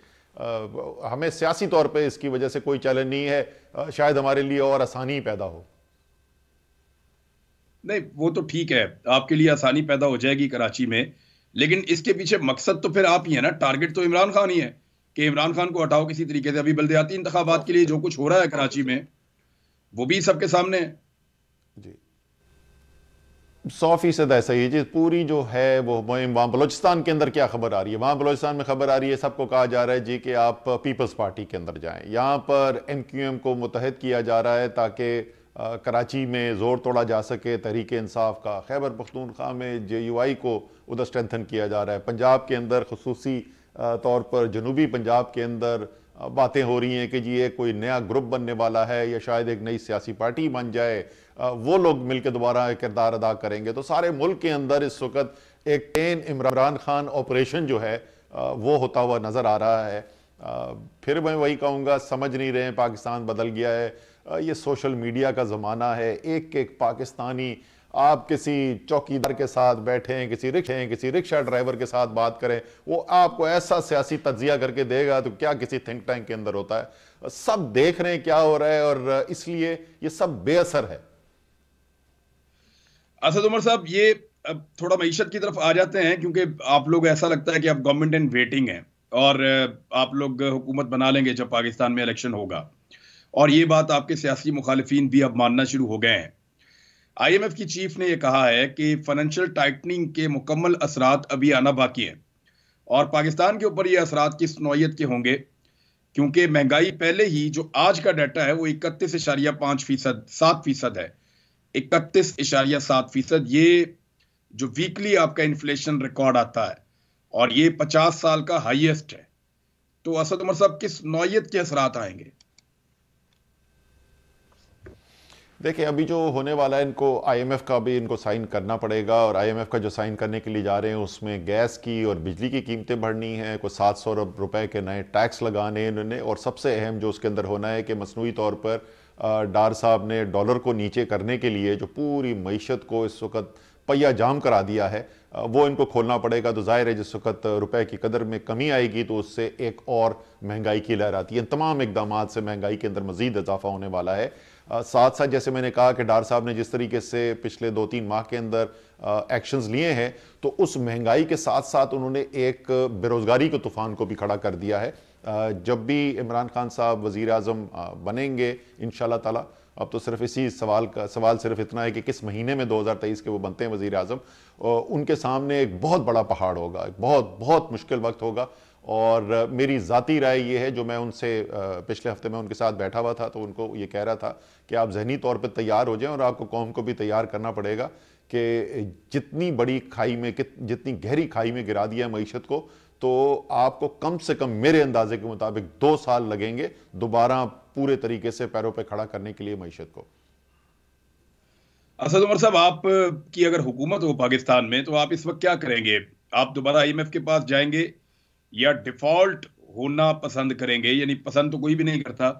हमें सियासी तौर पे इसकी वजह से कोई चैलेंज नहीं है, शायद हमारे लिए और आसानी पैदा हो। नहीं, वो तो ठीक है, आपके लिए आसानी पैदा हो जाएगी कराची में, लेकिन इसके पीछे मकसद तो फिर आप ही है ना, टारगेट तो इमरान खान ही है कि इमरान खान को हटाओ किसी तरीके से। अभी बल्दियाती इंतखाबात के लिए जो कुछ हो रहा है कराची में, वो भी सबके सामने है जी। 100% ऐसा ही जी। पूरी जो है वो वहाँ बलोचिस्तान के अंदर क्या खबर आ रही है, वहाँ बलोचिस्तान में खबर आ रही है, सबको कहा जा रहा है जी कि आप पीपल्स पार्टी के अंदर जाएं। यहाँ पर एमक्यूएम को मुतहद किया जा रहा है ताकि कराची में जोर तोड़ा जा सके तहरीक इंसाफ का। खैबर पख्तूनख्वा में JUI को उधर स्ट्रेंथन किया जा रहा है। पंजाब के अंदर खुसूसी तौर पर जनूबी पंजाब के अंदर बातें हो रही हैं कि जी ये कोई नया ग्रुप बनने वाला है या शायद एक नई सियासी पार्टी बन जाए, वो लोग मिलकर दोबारा किरदार अदा करेंगे। तो सारे मुल्क के अंदर इस वक्त एक पेन इमरान खान ऑपरेशन जो है वो होता हुआ नज़र आ रहा है। फिर मैं वही कहूँगा, समझ नहीं रहे, पाकिस्तान बदल गया है, ये सोशल मीडिया का ज़माना है। एक एक पाकिस्तानी आप किसी चौकीदार के साथ बैठें, किसी रिक्शा ड्राइवर के साथ बात करें, वो आपको ऐसा सियासी तज्जिया करके देगा तो क्या किसी थिंक टैंक के अंदर होता है। सब देख रहे हैं क्या हो रहा है और इसलिए ये सब बेअसर है। असद उमर साहब, ये अब थोड़ा मईशत की तरफ आ जाते हैं, क्योंकि आप लोग ऐसा लगता है कि आप गवर्नमेंट इन वेटिंग है और आप लोग हुकूमत बना लेंगे जब पाकिस्तान में इलेक्शन होगा, और ये बात आपके सियासी मुखालिफिन भी अब मानना शुरू हो गए हैं। आईएमएफ की चीफ ने यह कहा है कि फाइनेंशियल टाइटनिंग के मुकम्मल असरात अभी आना बाकी है, और पाकिस्तान के ऊपर ये असरात किस नौयत के होंगे, क्योंकि महंगाई पहले ही, जो आज का डाटा है वो 31.5%, 7% है। 31.7%, ये जो वीकली आपका इन्फ्लेशन रिकॉर्ड आता है, और ये 50 साल का हाईएस्ट है। तो असद उमर साहब, किस नौयत के असरात आएंगे? देखिए, अभी जो होने वाला है, इनको आईएमएफ का भी इनको साइन करना पड़ेगा, और आईएमएफ का जो साइन करने के लिए जा रहे हैं उसमें गैस की और बिजली की कीमतें बढ़नी हैं, कोई 700 अरब रुपए के नए टैक्स लगाने हैं इन्होंने, और सबसे अहम जो उसके अंदर होना है कि मसनूई तौर पर डार साहब ने डॉलर को नीचे करने के लिए जो पूरी मईशत को इस वक्त पहिया जाम करा दिया है, वो इनको खोलना पड़ेगा। तो जाहिर है जिस वक्त रुपए की कदर में कमी आएगी तो उससे एक और महंगाई की लहर आती है। इन तमाम इकदाम से महंगाई के अंदर मजीद इजाफा होने वाला है। साथ साथ जैसे मैंने कहा कि डार साहब ने जिस तरीके से पिछले 2-3 माह के अंदर एक्शंस लिए हैं, तो उस महंगाई के साथ साथ उन्होंने एक बेरोजगारी के तूफान को भी खड़ा कर दिया है। जब भी इमरान खान साहब वजीर आज़म बनेंगे इंशाल्लाह ताला, अब तो सिर्फ इसी सवाल सिर्फ इतना है कि किस महीने में 2023 के वो बनते हैं वजीर आज़म, उनके सामने एक बहुत बड़ा पहाड़ होगा, एक बहुत बहुत मुश्किल वक्त होगा। और मेरी ज़ाती राय ये है, जो मैं उनसे पिछले हफ्ते में उनके साथ बैठा हुआ था तो उनको ये कह रहा था कि आप जहनी तौर पर तैयार हो जाएं, और आपको कौम को भी तैयार करना पड़ेगा कि जितनी बड़ी खाई में, जितनी गहरी खाई में गिरा दिया मईशत को, तो आपको कम से कम मेरे अंदाजे के मुताबिक 2 साल लगेंगे दोबारा पूरे तरीके से पैरों पे खड़ा करने के लिए मईशत को। असद उमर साहब, आप की अगर हुकूमत हो पाकिस्तान में, तो आप इस वक्त क्या करेंगे? आप दोबारा आईएमएफ के पास जाएंगे या डिफॉल्ट होना पसंद करेंगे? यानी पसंद तो कोई भी नहीं करता,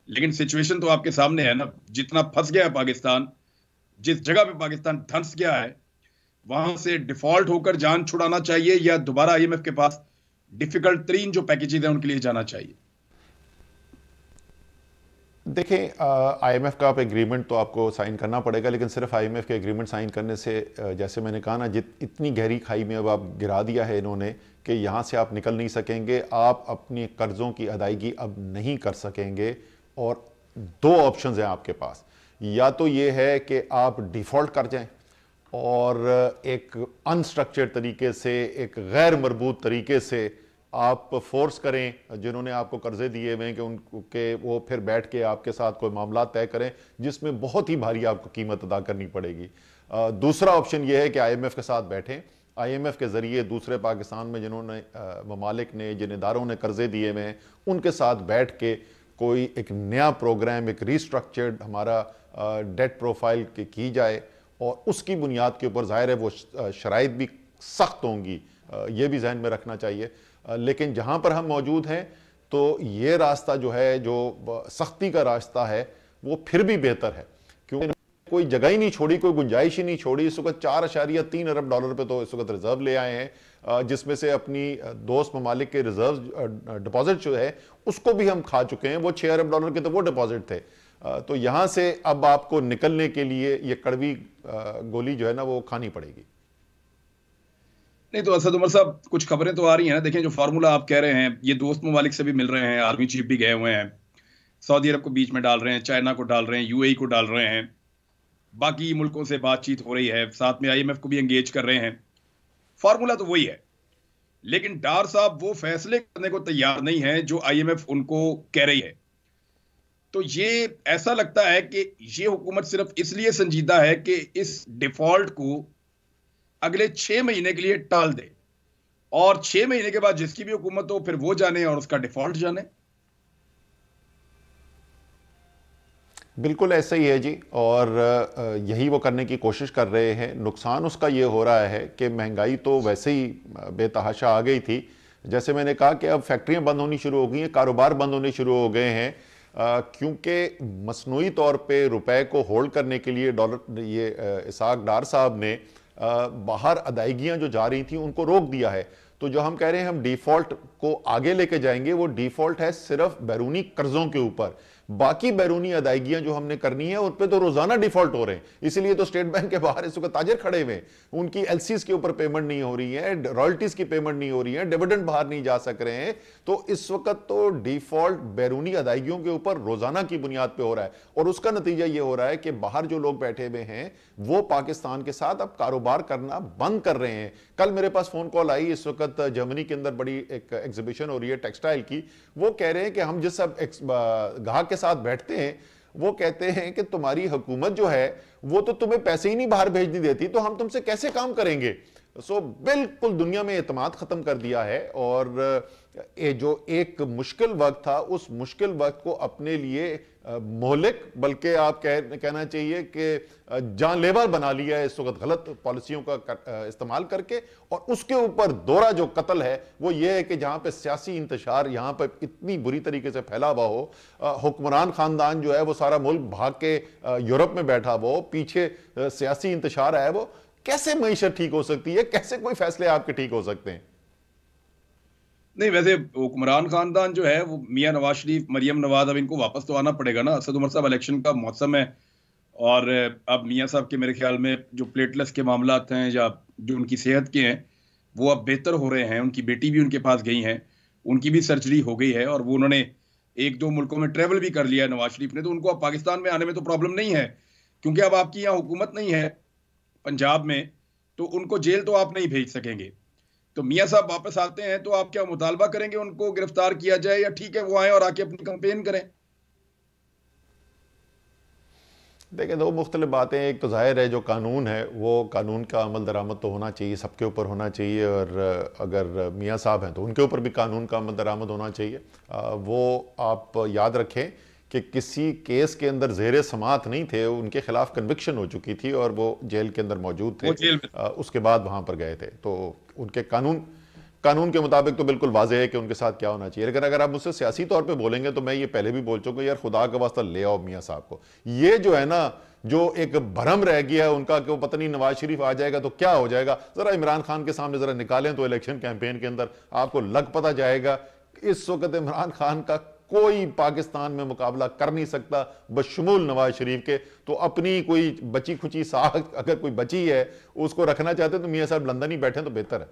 लेकिन सिचुएशन तो आपके सामने है ना, जितना फंस गया है पाकिस्तान, जिस जगह पे पाकिस्तान धंस गया है, वहां से डिफॉल्ट होकर जान छुड़ाना चाहिए या दोबारा आईएमएफ के पास डिफिकल्ट तरीन जो पैकेजेस हैं उनके लिए जाना चाहिए? देखें, आईएमएफ का आप एग्रीमेंट तो आपको साइन करना पड़ेगा, लेकिन सिर्फ आईएमएफ के एग्रीमेंट साइन करने से, जैसे मैंने कहा ना, इतनी गहरी खाई में अब आप गिरा दिया है इन्होंने कि यहाँ से आप निकल नहीं सकेंगे। आप अपने कर्ज़ों की अदायगी अब नहीं कर सकेंगे, और 2 ऑप्शंस हैं आपके पास। या तो ये है कि आप डिफ़ॉल्ट कर जाएं और एक अनस्ट्रक्चर्ड तरीके से, एक गैर मरबूत तरीके से आप फोर्स करें जिन्होंने आपको कर्जे दिए हुए हैं कि उनके वो फिर बैठ के आपके साथ कोई मामला तय करें, जिसमें बहुत ही भारी आपको कीमत अदा करनी पड़ेगी। दूसरा ऑप्शन ये है कि आईएमएफ के साथ बैठें, आईएमएफ के ज़रिए दूसरे पाकिस्तान में जिन्होंने ममालिक ने, जिन इदारों ने कर्जे दिए हुए हैं, उनके साथ बैठ के कोई एक नया प्रोग्राम, एक रिस्ट्रक्चर्ड हमारा डेट प्रोफाइल की जाए, और उसकी बुनियाद के ऊपर ज़ाहिर है वो शराइत भी सख्त होंगी, ये भी जहन में रखना चाहिए। लेकिन जहाँ पर हम मौजूद हैं तो ये रास्ता जो है, जो सख्ती का रास्ता है, वो फिर भी बेहतर है, क्योंकि कोई जगह ही नहीं छोड़ी, कोई गुंजाइश ही नहीं छोड़ी। इस वक्त 4.3 अरब डॉलर पे तो इस वक्त रिजर्व ले आए हैं, जिसमें से अपनी दोस्त ममालिक के रिजर्व डिपॉजिट जो है उसको भी हम खा चुके हैं। वो 6 अरब डॉलर के तो वो डिपॉजिट थे। तो यहां से अब आपको निकलने के लिए ये कड़वी गोली जो है ना वो खानी पड़ेगी। नहीं तो असद उमर साहब, कुछ खबरें तो आ रही हैं ना, देखें जो फार्मूला आप कह रहे हैं, ये दोस्त ममालिक से भी मिल रहे हैं, आर्मी चीफ भी गए हुए हैं, सऊदी अरब को बीच में डाल रहे हैं, चाइना को डाल रहे हैं, यूएई को डाल रहे हैं, बाकी मुल्कों से बातचीत हो रही है, साथ में आईएमएफ को भी एंगेज कर रहे हैं। फार्मूला तो वही है, लेकिन डार साहब वो फैसले करने को तैयार नहीं है जो आईएमएफ उनको कह रही है। तो ये ऐसा लगता है कि ये हुकूमत सिर्फ इसलिए संजीदा है कि इस डिफॉल्ट को अगले 6 महीने के लिए टाल दे, और 6 महीने के बाद जिसकी भी हुकूमत हो फिर वो जाने और उसका डिफॉल्ट जाने। बिल्कुल ऐसा ही है जी, और यही वो करने की कोशिश कर रहे हैं। नुकसान उसका ये हो रहा है कि महंगाई तो वैसे ही बेतहाशा आ गई थी। जैसे मैंने कहा कि अब फैक्ट्रियां बंद होनी शुरू हो गई हैं, कारोबार बंद होने शुरू हो गए हैं, क्योंकि मसनूई तौर पे रुपए को होल्ड करने के लिए डॉलर ये इसाक डार साहब ने बाहर अदायगियां जो जा रही थी उनको रोक दिया है। तो जो हम कह रहे हैं हम डिफॉल्ट को आगे लेके जाएंगे, वो डिफॉल्ट है सिर्फ बैरूनी कर्जों के ऊपर। बाकी बैरूनी अदायगियां जो हमने करनी है उन पे तो रोजाना डिफॉल्ट हो रहे हैं। इसीलिए तो स्टेट बैंक के बाहर इस वक्त ताजर खड़े हुए, उनकी एलसीज के ऊपर पेमेंट नहीं हो रही है, रॉयल्टीज की पेमेंट नहीं हो रही है, डिविडेंड बाहर नहीं जा सक रहे हैं। तो इस वक्त तो डिफॉल्ट बैरूनी अदायगियों के ऊपर रोजाना की बुनियाद पे हो रहा है, और उसका नतीजा ये हो रहा है कि बाहर जो लोग बैठे हुए हैं वो पाकिस्तान के साथ अब कारोबार करना बंद कर रहे हैं। कल मेरे पास फोन कॉल आई, इस वक्त जर्मनी के अंदर बड़ी एक एग्जीबिशन हो रही है टेक्सटाइल की, वो कह रहे हैं कि हम जिस सब ग्राहक के साथ बैठते हैं वो कहते हैं कि तुम्हारी हुकूमत जो है वो तो तुम्हें पैसे ही नहीं बाहर भेजने देती, तो हम तुमसे कैसे काम करेंगे। सो बिल्कुल दुनिया में एतमाद खत्म कर दिया है, और ये जो एक मुश्किल वक्त था उस मुश्किल वक्त को अपने लिए मोहलिक, बल्कि आप कहना चाहिए कि जानलेवा बना लिया है इस वक्त गलत पॉलिसियों का इस्तेमाल करके। और उसके ऊपर दोहरा जो कत्ल है वो ये है कि जहां पे सियासी इंतशार यहां पे इतनी बुरी तरीके से फैला हुआ हो, हुक्मरान खानदान जो है वो सारा मुल्क भाग के यूरोप में बैठा हुआ हो, पीछे सियासी इंतशार है, वो कैसे मईशत ठीक हो सकती है, कैसे कोई फैसले आपके ठीक हो सकते हैं। नहीं, वैसे हुक्मरान खानदान जो है वो मियां नवाज शरीफ, मरियम नवाज, अब इनको वापस तो आना पड़ेगा ना। असद उमर साहब इलेक्शन का मौसम है, और अब मियां साहब के मेरे ख्याल में जो प्लेटलेट्स के मामलात हैं या जो उनकी सेहत के हैं वो अब बेहतर हो रहे हैं। उनकी बेटी भी उनके पास गई हैं, उनकी भी सर्जरी हो गई है, और वो उन्होंने एक दो मुल्कों में ट्रेवल भी कर लिया है नवाज शरीफ ने। तो उनको अब पाकिस्तान में आने में तो प्रॉब्लम नहीं है, क्योंकि अब आपकी यहाँ हुकूमत नहीं है पंजाब में, तो उनको जेल तो आप नहीं भेज सकेंगे। तो मियां साहब वापस आते हैं तो आप क्या मुतालबा करेंगे उनको गिरफ्तार किया जाए, या ठीक है वो आए और आके अपनी कैंपेन करें? देखिए, दो मुख्तलिफ बातें। एक तो जाहिर है जो कानून है वो कानून का अमल दरामद तो होना चाहिए, सबके ऊपर होना चाहिए, और अगर मियां साहब हैं तो उनके ऊपर भी कानून का अमल दरामद होना चाहिए। वो आप याद रखें कि किसी केस के अंदर ज़ेरे समात नहीं थे, उनके खिलाफ कन्विक्शन हो चुकी थी और वो जेल के अंदर मौजूद थे, उसके बाद वहां पर गए थे। तो उनके कानून के मुताबिक तो बिल्कुल वाज़ेह है कि उनके साथ क्या होना चाहिए। लेकिन अगर आप मुझसे सियासी तौर पे बोलेंगे तो मैं ये पहले भी बोल चुका हूं, यार खुदा का वास्ता ले आओ मियां साहब को। ये जो है ना, जो एक भरम रह गया है उनका कि वो पता नहीं नवाज शरीफ आ जाएगा तो क्या हो जाएगा, जरा इमरान खान के सामने जरा निकालें तो इलेक्शन कैंपेन के अंदर आपको लग पता जाएगा। इस वक्त इमरान खान का कोई पाकिस्तान में मुकाबला कर नहीं सकता बशमूल नवाज शरीफ के। तो अपनी कोई बची खुची साख अगर कोई बची है उसको रखना चाहते तो मियां साहब लंदन ही बैठे तो बेहतर है।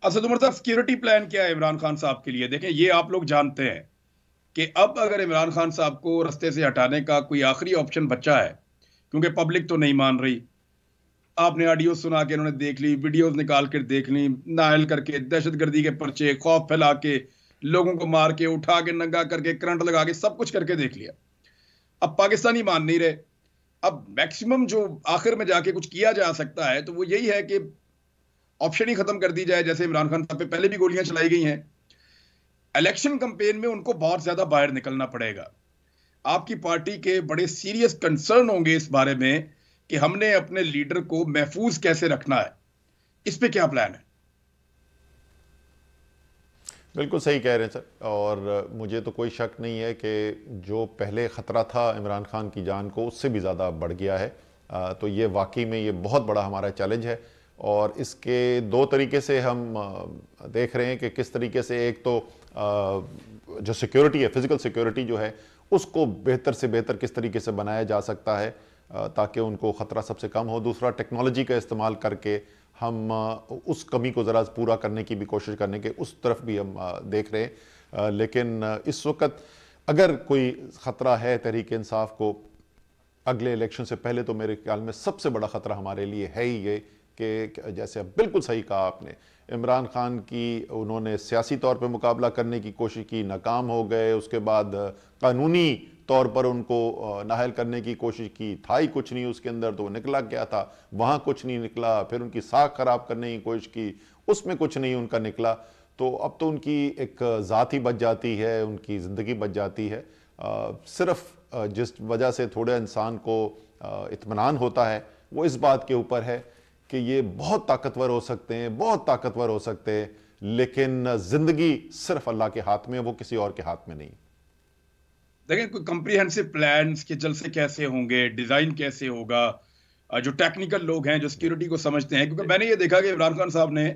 असद उमर साहब, सिक्योरिटी प्लान क्या है इमरान खान साहब के लिए? देखें, ये आप लोग जानते हैं कि अब अगर इमरान खान साहब को रास्ते से हटाने का कोई आखिरी ऑप्शन बचा है, क्योंकि पब्लिक तो नहीं मान रही। आपने ऑडियो सुना के उन्होंने देख ली, वीडियोस निकाल कर देख ली, नायल करके दहशतगर्दी के पर्चे, खौफ फैला के, लोगों को मार के, उठा के, नंगा करके, करंट लगा के, सब कुछ करके देख लिया। अब पाकिस्तानी मान नहीं रहे। अब मैक्सिमम जो आखिर में जाके कुछ किया जा सकता है तो वो यही है कि ऑप्शन ही खत्म कर दी जाए। जैसे इमरान खान साहब पे पहले भी गोलियां चलाई गई हैं। इलेक्शन कैंपेन में उनको बहुत ज्यादा बाहर निकलना पड़ेगा। आपकी पार्टी के बड़े सीरियस कंसर्न होंगे इस बारे में कि हमने अपने लीडर को महफूज कैसे रखना है। इस पे क्या प्लान है? बिल्कुल सही कह रहे हैं सर, और मुझे तो कोई शक नहीं है कि जो पहले ख़तरा था इमरान खान की जान को उससे भी ज़्यादा बढ़ गया है। तो ये वाकई में ये बहुत बड़ा हमारा चैलेंज है, और इसके दो तरीके से हम देख रहे हैं कि किस तरीके से, एक तो जो सिक्योरिटी है, फिज़िकल सिक्योरिटी जो है उसको बेहतर से बेहतर किस तरीके से बनाया जा सकता है ताकि उनको ख़तरा सबसे कम हो। दूसरा, टेक्नोलॉजी का इस्तेमाल करके हम उस कमी को ज़रा पूरा करने की भी कोशिश करने के उस तरफ भी हम देख रहे हैं। लेकिन इस वक्त अगर कोई ख़तरा है तहरीक इंसाफ को अगले इलेक्शन से पहले, तो मेरे ख्याल में सबसे बड़ा ख़तरा हमारे लिए है ही ये कि जैसे अब बिल्कुल सही कहा आपने, इमरान खान की उन्होंने सियासी तौर पे मुकाबला करने की कोशिश की, नाकाम हो गए। उसके बाद कानूनी तौर पर उनको नाहल करने की कोशिश की, था ही कुछ नहीं उसके अंदर, तो निकला क्या था, वहाँ कुछ नहीं निकला। फिर उनकी साख खराब करने की कोशिश की, उसमें कुछ नहीं उनका निकला। तो अब तो उनकी एक ज़ात ही बच जाती है, उनकी ज़िंदगी बच जाती है। सिर्फ जिस वजह से थोड़े इंसान को इत्मीनान होता है वो इस बात के ऊपर है कि ये बहुत ताकतवर हो सकते हैं, बहुत ताकतवर हो सकते हैं, लेकिन ज़िंदगी सिर्फ अल्लाह के हाथ में, वो किसी और के हाथ में नहीं। देखिए कोई कम्प्रीहेंसिव प्लान्स के जलसे कैसे होंगे, डिजाइन कैसे होगा, जो टेक्निकल लोग हैं जो सिक्योरिटी को समझते हैं, क्योंकि मैंने ये देखा कि इमरान खान साहब ने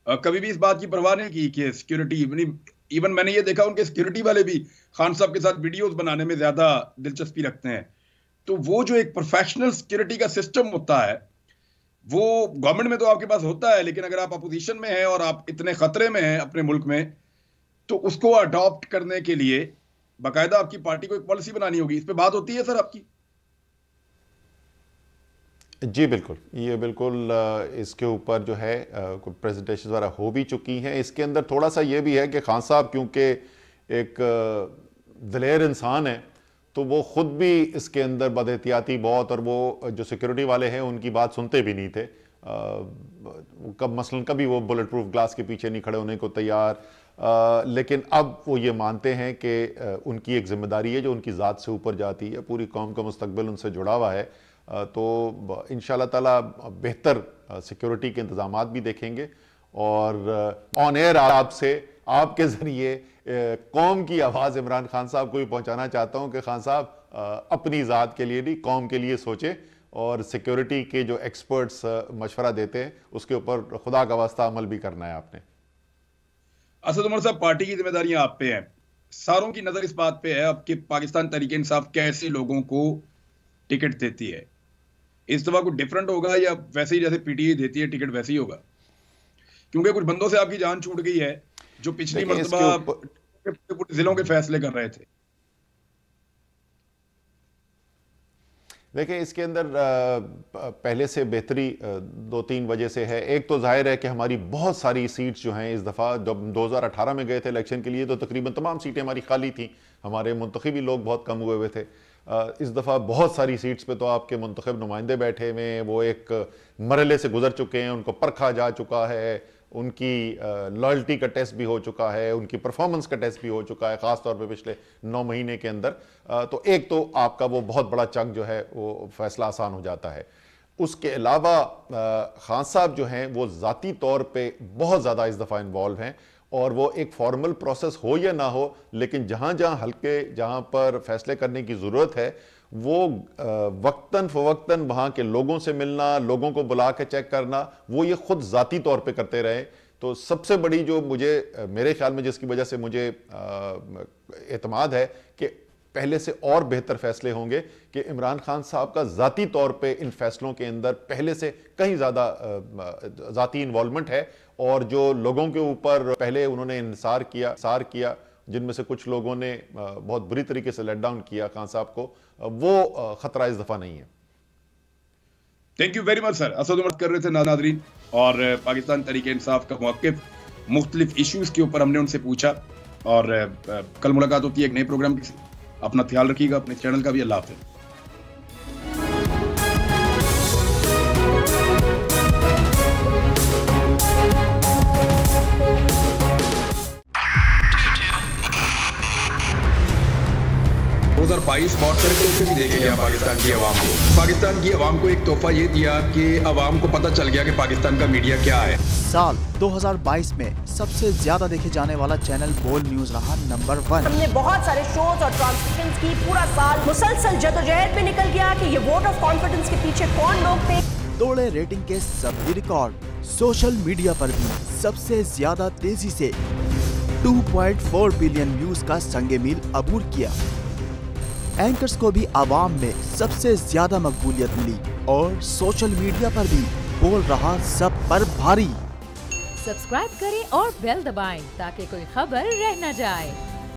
कभी भी इस बात की परवाह नहीं की कि सिक्योरिटी, इवन मैंने ये देखा उनके सिक्योरिटी वाले भी खान साहब के साथ वीडियोस बनाने में ज्यादा दिलचस्पी रखते हैं। तो वो जो एक प्रोफेशनल सिक्योरिटी का सिस्टम होता है वो गवर्नमेंट में तो आपके पास होता है, लेकिन अगर आप अपोजिशन में हैं और आप इतने खतरे में हैं अपने मुल्क में, तो उसको अडॉप्ट करने के लिए बाकायदा आपकी पार्टी को एक पॉलिसी बनानी होगी। इस पे बात होती है सर आपकी? जी बिल्कुल, ये बिल्कुल इसके ऊपर जो है कुछ प्रेजेंटेशन वगैरह हो भी चुकी हैं। इसके अंदर थोड़ा सा ये भी है कि खान साहब क्योंकि एक दिलेर इंसान है तो वो खुद भी इसके अंदर बदएहतियाती बहुत, और वो जो सिक्योरिटी वाले हैं उनकी बात सुनते भी नहीं थे। मसलन कभी वो बुलेट प्रूफ ग्लास के पीछे नहीं खड़े होने को तैयार, लेकिन अब वो ये मानते हैं कि उनकी एक जिम्मेदारी है जो उनकी ज़ात से ऊपर जाती है, पूरी कौम का मुस्तकबिल उनसे जुड़ा हुआ है। तो इंशाल्लाह ताला बेहतर सिक्योरिटी के इंतजामात भी देखेंगे और ऑन एयर आपसे, आपके ज़रिए कौम की आवाज़ इमरान खान साहब को भी पहुंचाना चाहता हूं कि खान साहब अपनी ज़ात के लिए नहीं कौम के लिए सोचें, और सिक्योरिटी के जो एक्सपर्ट्स मशवरा देते हैं उसके ऊपर खुदा का वास्ता अमल भी करना है आपने। असद उमर साहब, पार्टी की जिम्मेदारियां आप पे हैं, सारों की नजर इस बात पे है अब कि पाकिस्तान तहरीक इंसाफ कैसे लोगों को टिकट देती है। इस दफा कुछ डिफरेंट होगा या वैसे ही जैसे पीटीआई देती है टिकट वैसे ही होगा? क्योंकि कुछ बंदों से आपकी जान छूट गई है जो पिछली मर्तबा जिलों के फैसले कर रहे थे। देखिए इसके अंदर पहले से बेहतरी 2-3 वजह से है। एक तो जाहिर है कि हमारी बहुत सारी सीट्स जो हैं इस दफ़ा, जब 2018 में गए थे इलेक्शन के लिए तो तकरीबन तमाम सीटें हमारी खाली थी, हमारे मुंतखबी लोग बहुत कम हुए थे। इस दफ़ा बहुत सारी सीट्स पे तो आपके मुंतखब नुमाइंदे बैठे हुए हैं, वो एक मरहले से गुजर चुके हैं, उनको परखा जा चुका है, उनकी लॉयल्टी का टेस्ट भी हो चुका है, उनकी परफॉर्मेंस का टेस्ट भी हो चुका है, ख़ास तौर पे पिछले 9 महीने के अंदर। तो एक तो आपका वो बहुत बड़ा चंक जो है वो फैसला आसान हो जाता है। उसके अलावा खान साहब जो हैं वो ज़ाती तौर पे बहुत ज़्यादा इस दफ़ा इन्वॉल्व हैं, और वो एक फॉर्मल प्रोसेस हो या ना हो, लेकिन जहाँ जहाँ हल्के, जहाँ पर फैसले करने की ज़रूरत है वो वक्तन फ़वक्तन वहाँ के लोगों से मिलना, लोगों को बुला के चेक करना, वो ये खुद ज़ाती तौर पे करते रहे। तो सबसे बड़ी जो मुझे मेरे ख्याल में जिसकी वजह से मुझे एतमाद है कि पहले से और बेहतर फैसले होंगे कि इमरान खान साहब का ज़ाती तौर पे इन फैसलों के अंदर पहले से कहीं ज़्यादा ज़ाती इन्वॉल्वमेंट है, और जो लोगों के ऊपर पहले उन्होंने इंसार किया जिनमें से कुछ लोगों ने बहुत बुरी तरीके से लेट डाउन किया खान साहब को, वो खतरा इस दफा नहीं है। Thank you very much sir. Asad Umar कर रहे थे नाज़रीन, और पाकिस्तान तहरीक इंसाफ का मौक़िफ़ मुख्तलिफ इश्यूज के ऊपर हमने उनसे पूछा, और कल मुलाकात होती है एक नए प्रोग्राम के साथ। अपना ख्याल रखिएगा, अपने चैनल का भी। अल्लाह हाफ़िज़। बहुत सारे तोहफे भी देखे गया पाकिस्तान की आवाम को। पाकिस्तान की आवाम को एक तोहफा ये दिया कि आवाम को पता चल गया कि पाकिस्तान का मीडिया क्या है। साल 2022 में सबसे ज्यादा देखे जाने वाला चैनल बोल न्यूज रहा नंबर 1। हमने बहुत सारे शोज और ट्रांसमिशंस की, पूरा साल मुसलसल जदोजहद में निकल गया कि ये वोट ऑफ कॉन्फिडेंस के पीछे कौन लोग थे। तोड़े रेटिंग के सभी रिकॉर्ड। सोशल मीडिया पर भी सबसे ज्यादा तेजी से 2.4 बिलियन व्यूज का संगे मील अबूर किया। एंकर्स को भी आवाम में सबसे ज्यादा मकबूलियत मिली, और सोशल मीडिया पर भी बोल रहा सब पर भारी। सब्सक्राइब करें और बेल दबाएं ताकि कोई खबर रह न जाए।